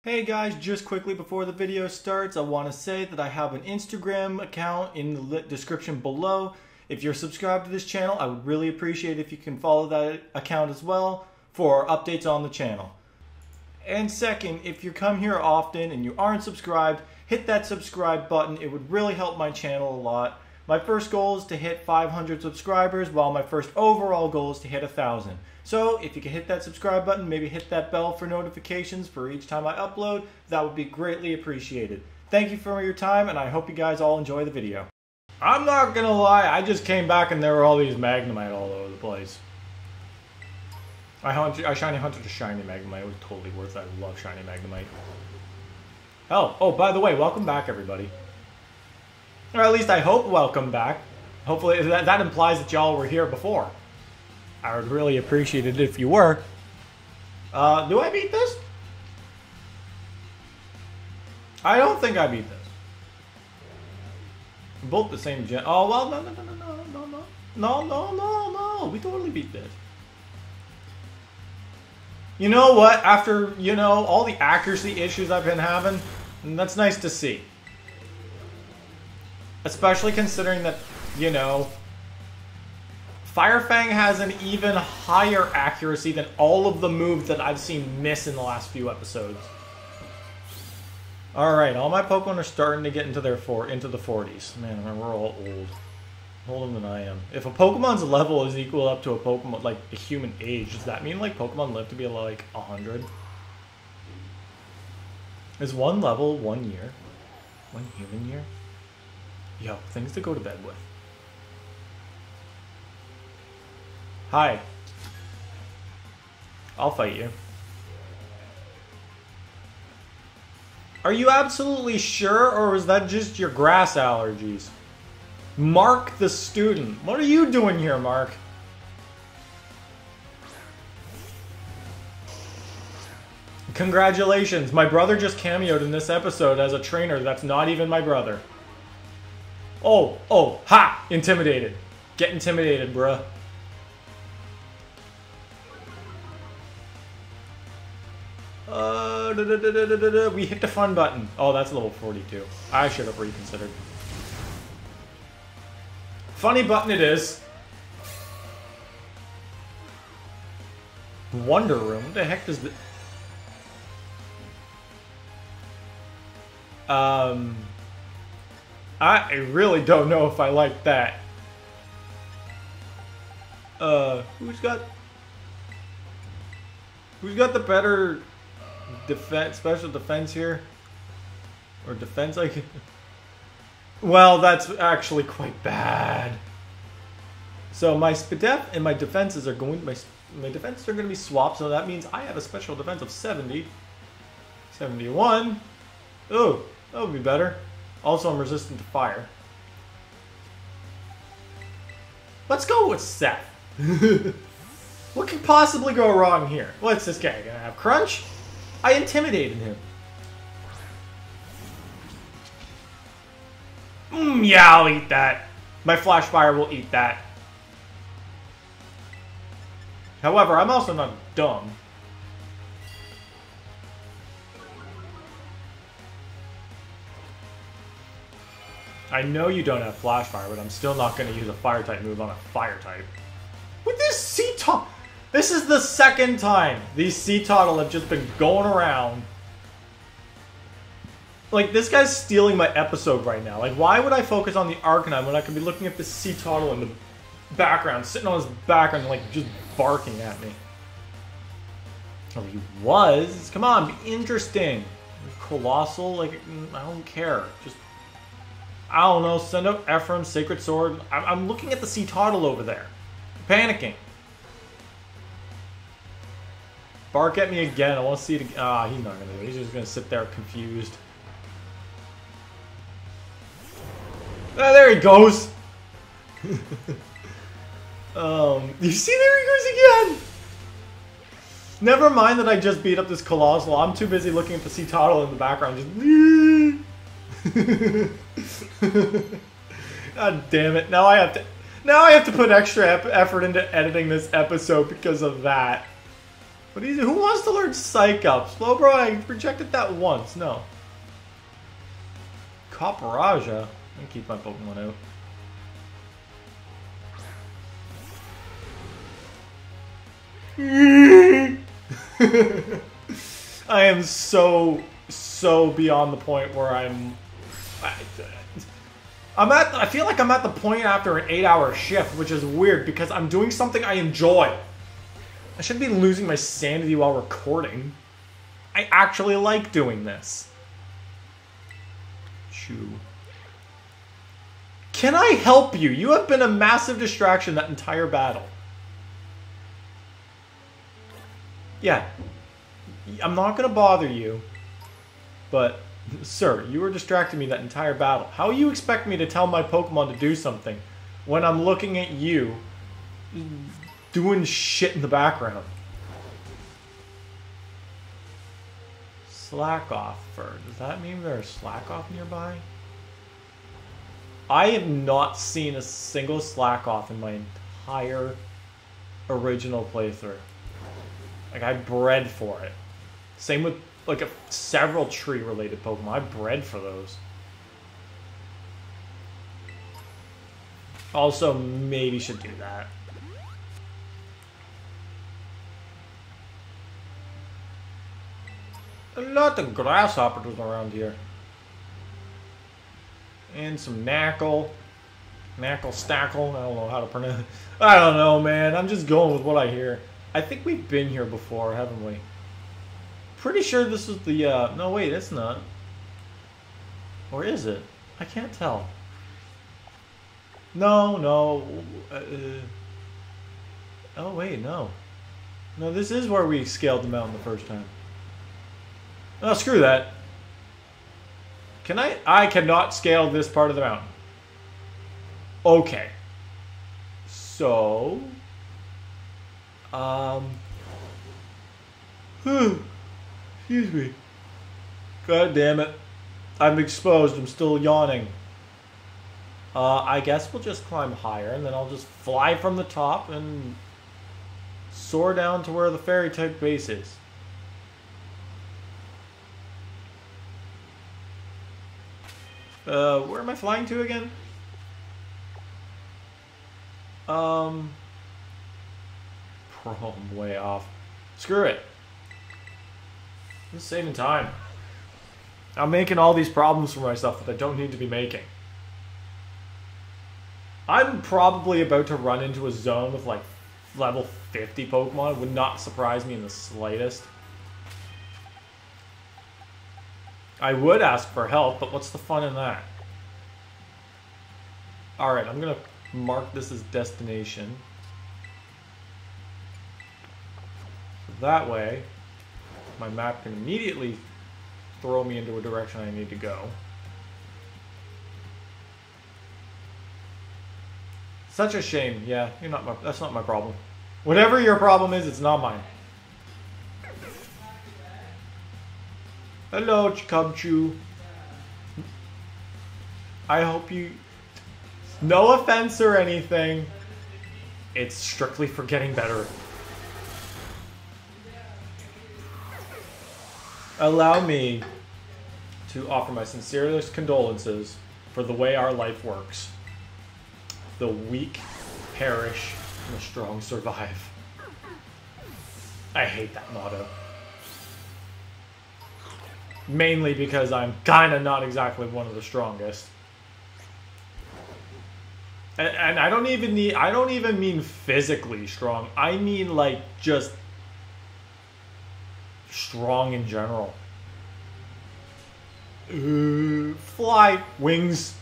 Hey guys, just quickly before the video starts, I want to say that I have an Instagram account in the description below. If you're subscribed to this channel, I would really appreciate if you can follow that account as well for updates on the channel. And second, if you come here often and you aren't subscribed, hit that subscribe button. It would really help my channel a lot. My first goal is to hit 500 subscribers, while my first overall goal is to hit 1,000. So if you can hit that subscribe button, maybe hit that bell for notifications for each time I upload, that would be greatly appreciated. Thank you for your time, and I hope you guys all enjoy the video. I'm not gonna lie, I just came back and there were all these Magnemite all over the place. I shiny hunted a shiny Magnemite. It was totally worth it. I love shiny Magnemite. Oh, by the way, welcome back, everybody. Or at least I hope welcome back. Hopefully that implies that y'all were here before. I would really appreciate it if you were. Do I beat this? I don't think I beat this. Both the same gen. Oh, well, no. We totally beat this. You know what? After, all the accuracy issues I've been having, that's nice to see. Especially considering that, Fire Fang has an even higher accuracy than all of the moves that I've seen miss in the last few episodes. Alright, all my Pokemon are starting to get into the 40s. Man, we're all old. Older than I am. If a Pokemon's level is equal up to a Pokemon, like a human age, does that mean like Pokemon live to be like 100? Is one level 1 year? 1 human year? Yo, things to go to bed with. Hi. I'll fight you. Are you absolutely sure, or is that just your grass allergies? Mark the student. What are you doing here, Mark? Congratulations, my brother just cameoed in this episode as a trainer that's not even my brother. Oh, ha! Intimidated. Get intimidated, bruh. We hit the fun button. Oh, that's level 42. I should have reconsidered. Funny button it is. Wonder Room? What the heck does the... I really don't know if I like that. Who's got the better defense, special defense here? Or defense, like... Well, that's actually quite bad. So my SPDEF and my defenses are going... My defenses are going to be swapped, so that means I have a special defense of 70. 71. Oh, that would be better. Also, I'm resistant to fire. Let's go with Seth. What could possibly go wrong here? What's this guy gonna have? Crunch? I intimidated him. Yeah, I'll eat that. My Flash Fire will eat that. However, I'm also not dumb. I know you don't have Flash Fire, but I'm still not going to use a Fire-type move on a Fire-type. With this Cetoddle! This is the second time these Cetoddle have just been going around. Like, this guy's stealing my episode right now. Like, why would I focus on the Arcanine when I could be looking at this Cetoddle in the background, sitting on his back and, like, just barking at me? Oh, he was? Come on, be interesting. Colossal? Like, I don't care. Just... I don't know, send out Ephraim's Sacred Sword. I'm looking at the Cetoddle over there. Panicking. Bark at me again. I want to see it again. Ah, he's not going to do it. He's just going to sit there confused. Ah, there he goes. You see, there he goes again. Never mind that I just beat up this Colossal. I'm too busy looking at the Cetoddle in the background. Just... God damn it. Now I have to put extra effort into editing this episode because of that. Who wants to learn Psych Up? Slowbro, I rejected that once. No. Copperaja. I'm gonna keep my Pokemon out. I am so beyond the point where I feel like I'm at the point after an 8-hour shift, which is weird because I'm doing something I enjoy. I shouldn't be losing my sanity while recording. I actually like doing this. Chew. Can I help you? You have been a massive distraction that entire battle. Yeah. I'm not going to bother you. But, sir, you were distracting me that entire battle. How you expect me to tell my Pokemon to do something when I'm looking at you doing shit in the background? Slack off fur. Does that mean there's slack off nearby? I have not seen a single slack off in my entire original playthrough. Like, I bred for it. Same with like several tree related Pokemon. I bred for those. Also, maybe should do that. A lot of grasshoppers around here. And some Knackle. Knackle Stackle. I don't know how to pronounce it. I don't know, man. I'm just going with what I hear. I think we've been here before, haven't we? Pretty sure this is the, no wait, it's not. Or is it? I can't tell. No. Oh wait, no. No, this is where we scaled the mountain the first time. Oh, screw that. Can I? I cannot scale this part of the mountain. Okay. So... Excuse me. God damn it. I'm exposed. I'm still yawning. I guess we'll just climb higher, and then I'll just fly from the top and soar down to where the fairy type base is. Where am I flying to again? I'm way off. Screw it. I'm saving time. I'm making all these problems for myself that I don't need to be making. I'm probably about to run into a zone with like level 50 Pokemon. It would not surprise me in the slightest. I would ask for help, but what's the fun in that? Alright, I'm gonna mark this as destination. So that way, my map can immediately throw me into a direction I need to go. Such a shame. Yeah, that's not my problem. Whatever your problem is, it's not mine. Hello, Chikabchu. I hope you... No offense or anything. It's strictly for getting better. Allow me to offer my sincerest condolences for the way our life works. The weak perish and the strong survive. I hate that motto. Mainly because I'm kinda not exactly one of the strongest. And I don't even mean physically strong. I mean like just strong in general. Fly. Wings.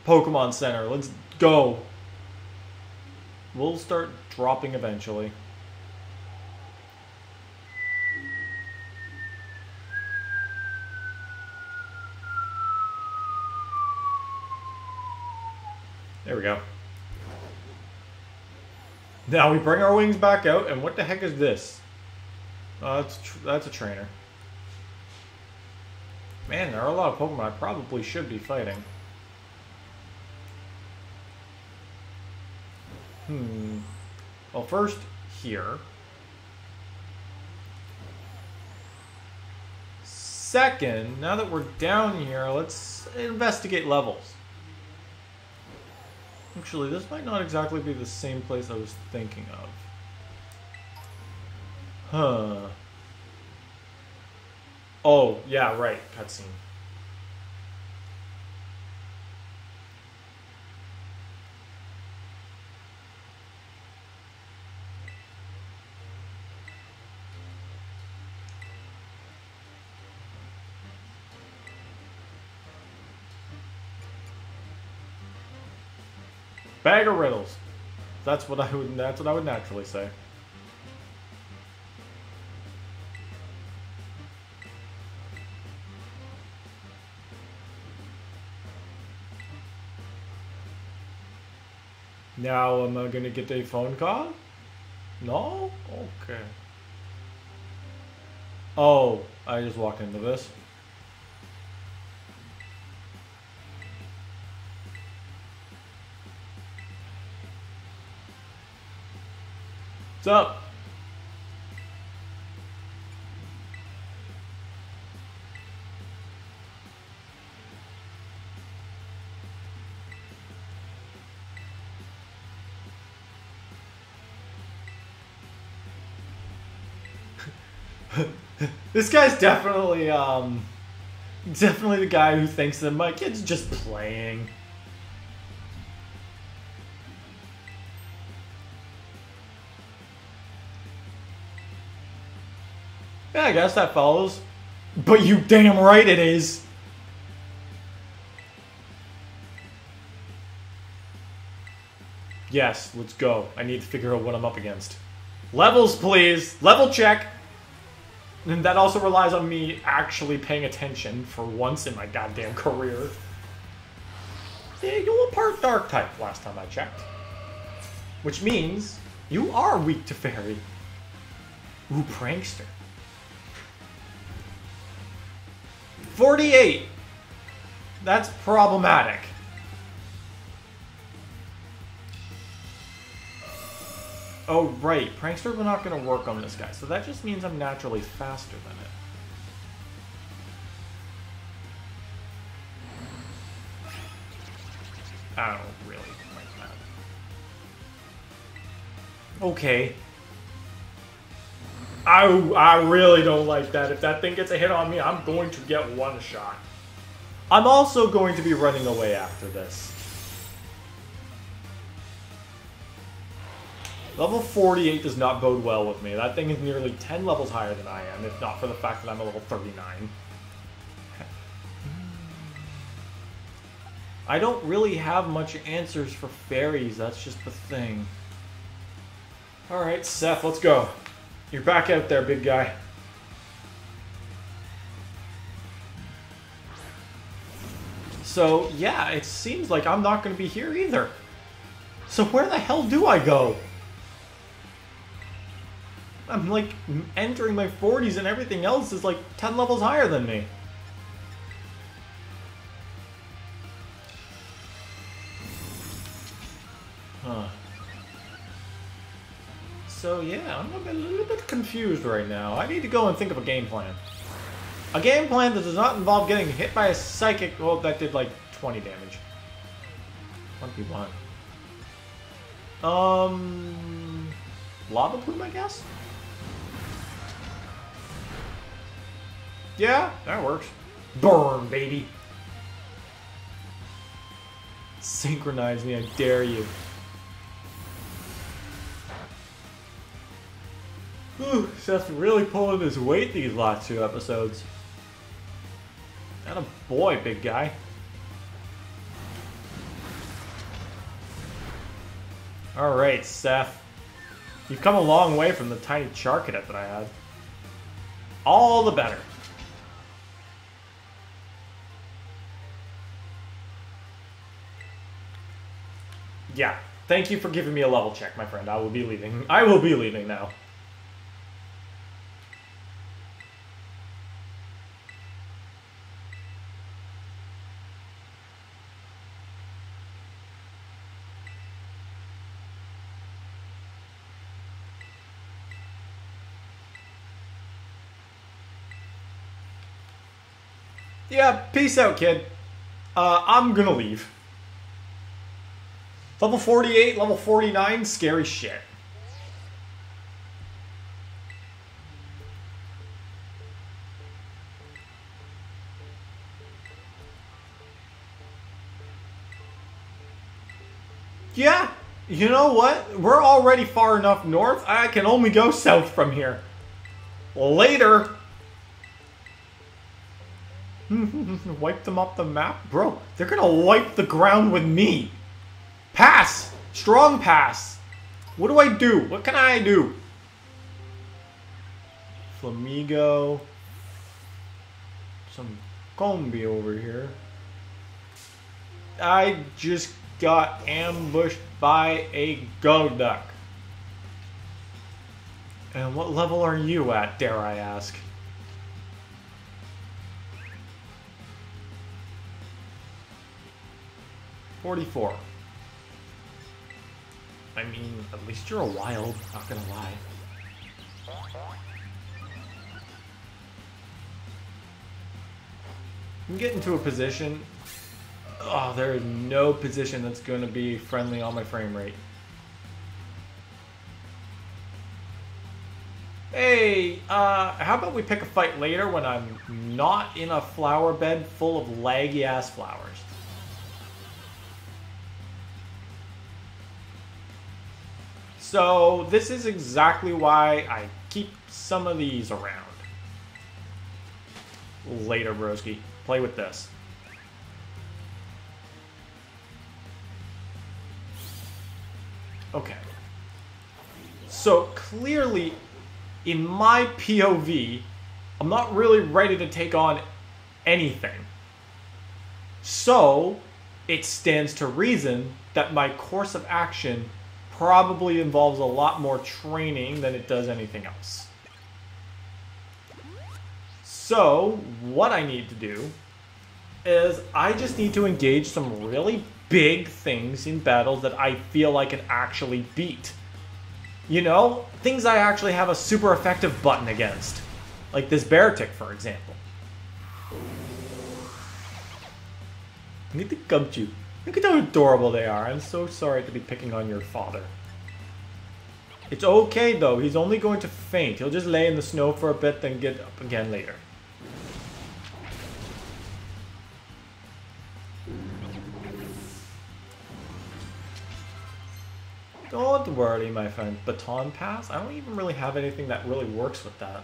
Pokemon Center. Let's go. We'll start dropping eventually. There we go. Now we bring our wings back out, and what the heck is this? Oh, that's a trainer. Man, there are a lot of Pokemon I probably should be fighting. Well, first, here. Second, now that we're down here, let's investigate levels. Actually, this might not exactly be the same place I was thinking of. Huh. Oh, yeah, right. Cutscene. Bag of riddles. That's what I would naturally say. Now am I gonna get a phone call? No? Okay. Oh, I just walked into this. What's up? This guy's definitely the guy who thinks that my kid's just playing. Yeah, I guess that follows. But you damn right it is. Yes, let's go. I need to figure out what I'm up against. Levels, please. Level check. And that also relies on me actually paying attention for once in my goddamn career. Yeah, you were part dark type last time I checked. Which means you are weak to fairy. Ooh, prankster. 48. That's problematic. Oh, right. Pranksters are not going to work on this guy, so that just means I'm naturally faster than it. I don't really like that. Okay. I really don't like that. If that thing gets a hit on me, I'm going to get one shot. I'm also going to be running away after this. Level 48 does not bode well with me. That thing is nearly 10 levels higher than I am, if not for the fact that I'm a level 39. I don't really have much answers for fairies, that's just the thing. Alright, Seth, let's go. You're back out there, big guy. So, yeah, it seems like I'm not going to be here either. So where the hell do I go? I'm like entering my 40s and everything else is like 10 levels higher than me. Huh. So yeah, I'm a little bit confused right now. I need to go and think of a game plan. A game plan that does not involve getting hit by a psychic... Well, that did like 20 damage. 21. Lava Plume, I guess? Yeah, that works. Burn, baby. Synchronize me, I dare you. Whew, Seth's really pulling his weight these last 2 episodes. Atta boy, big guy. Alright, Seth. You've come a long way from the tiny char cadet that I had. All the better. Yeah, thank you for giving me a level check, my friend. I will be leaving. I will be leaving now. Yeah, peace out, kid. I'm gonna leave. Level 48, level 49, scary shit. Yeah, you know what? We're already far enough north. I can only go south from here. Later. Wipe them off the map? Bro, they're gonna wipe the ground with me. Pass! Strong pass! What do I do? What can I do? Flamigo. Some Combi over here. I just got ambushed by a Golduck. And what level are you at, dare I ask? "44. I mean, at least you're a wild, not gonna lie. I'm getting to a position. Oh, there is no position that's going to be friendly on my frame rate. Hey, how about we pick a fight later when I'm not in a flower bed full of laggy-ass flowers? So, this is exactly why I keep some of these around. Later, broski. Play with this. Okay. So, clearly, in my POV, I'm not really ready to take on anything. So, it stands to reason that my course of action probably involves a lot more training than it does anything else. So, what I need to do is I just need to engage some really big things in battles that I feel I can actually beat. You know, things I actually have a super effective button against. Like this Beartic, for example. I need to Gumchu. Look at how adorable they are. I'm so sorry to be picking on your father. It's okay though, he's only going to faint. He'll just lay in the snow for a bit, then get up again later. Don't worry, my friend. Baton Pass? I don't even really have anything that really works with that.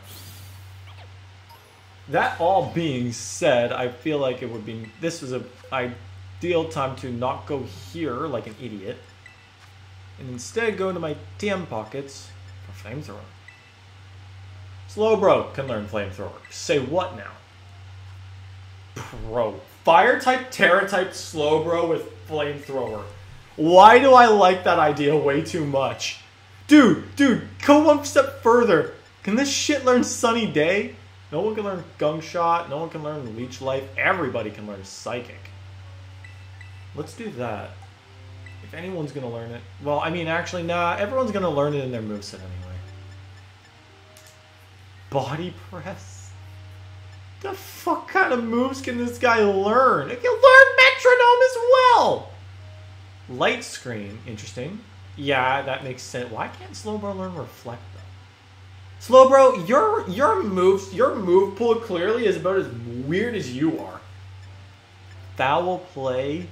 That all being said, I feel like it would be... This was an ideal time to not go here like an idiot. And instead go to my TM pockets for Flamethrower. Slowbro can learn Flamethrower. Say what now? Bro. Fire-type, Terra-type Slowbro with Flamethrower. Why do I like that idea way too much? Dude, go one step further. Can this shit learn Sunny Day? No one can learn Gunk Shot. No one can learn Leech Life. Everybody can learn Psychic. Let's do that. If anyone's going to learn it. Well, I mean, actually, nah. Everyone's going to learn it in their moveset anyway. Body Press? The fuck kind of moves can this guy learn? It can learn Metronome as well! Light Screen, interesting. Yeah, that makes sense. Why can't Slowbro learn Reflect though? Slowbro, your move pool clearly is about as weird as you are. Foul Play.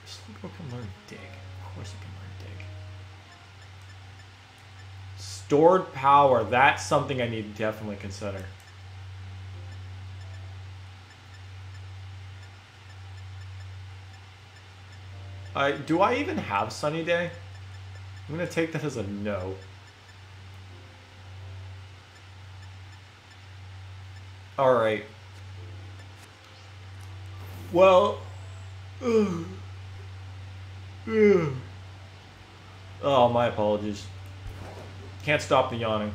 Slowbro can learn Dig. Of course he can learn Dig. Stored Power. That's something I need to definitely consider. Do I even have Sunny Day? I'm going to take that as a no. Alright. Well... Oh, my apologies. Can't stop the yawning.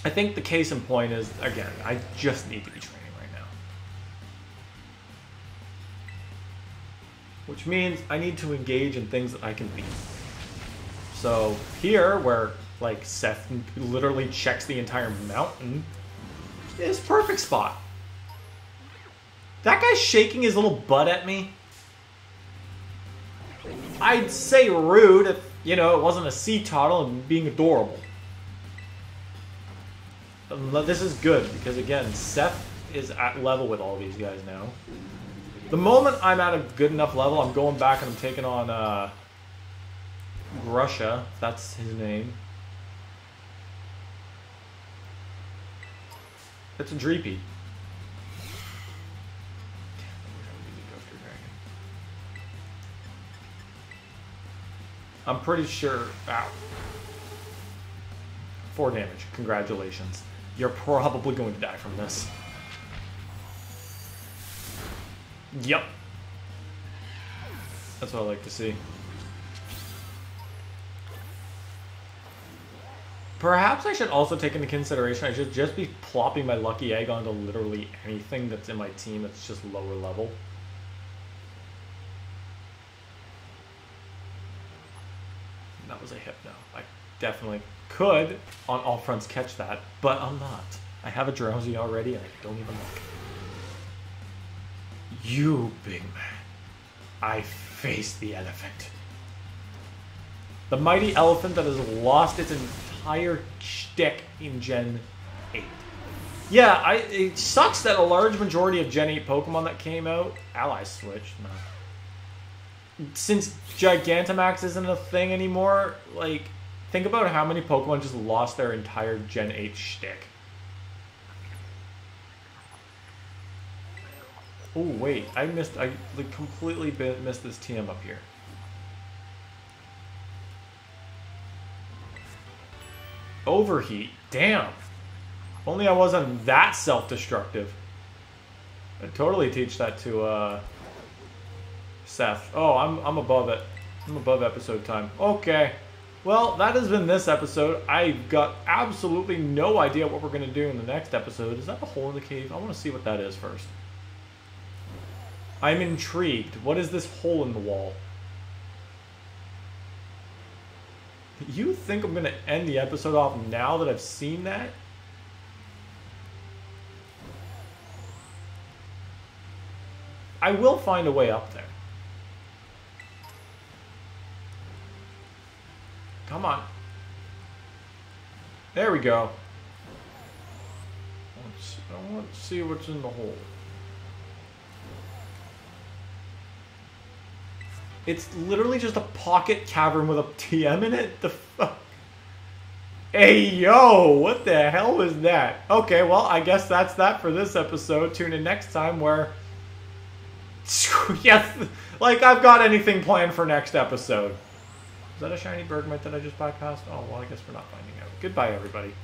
I think the case in point is, again, I just need to be training right now. Which means I need to engage in things that I can beat. So here, where like Seth literally checks the entire mountain, It's perfect spot. That guy's shaking his little butt at me. I'd say rude if, you know, it wasn't a Cetoddle and being adorable. This is good because, again, Seth is at level with all these guys now. The moment I'm at a good enough level, I'm going back and I'm taking on Grusha, if that's his name. It's a Dreepy. I'm pretty sure... Ow. 4 damage. Congratulations. You're probably going to die from this. Yep. That's what I like to see. Perhaps I should also take into consideration I should just be plopping my lucky egg onto literally anything that's in my team that's just lower level. That was a hypno. I definitely could on all fronts catch that, but I'm not. I have a drowsy already and I don't even look. You, big man. I face the elephant. The mighty elephant that has lost its entire shtick in Gen 8. Yeah, it sucks that a large majority of Gen 8 Pokemon that came out, Ally switched. No. Since Gigantamax isn't a thing anymore, like, think about how many Pokemon just lost their entire Gen 8 shtick. Oh, wait, I completely missed this TM up here. Overheat, damn. If only I wasn't that self-destructive. I'd totally teach that to, Seth. Oh, I'm above it. I'm above episode time. Okay. Well, that has been this episode. I've got absolutely no idea what we're going to do in the next episode. Is that a hole in the cave? I want to see what that is first. I'm intrigued. What is this hole in the wall? You think I'm going to end the episode off now that I've seen that? I will find a way up there. Come on. There we go. I want to see what's in the hole. It's literally just a pocket cavern with a TM in it? The fuck? Hey, yo! What the hell was that? Okay, well, I guess that's that for this episode. Tune in next time where... yes, like I've got anything planned for next episode. Is that a shiny Bergmite that I just bypassed? Oh, well, I guess we're not finding out. Goodbye, everybody.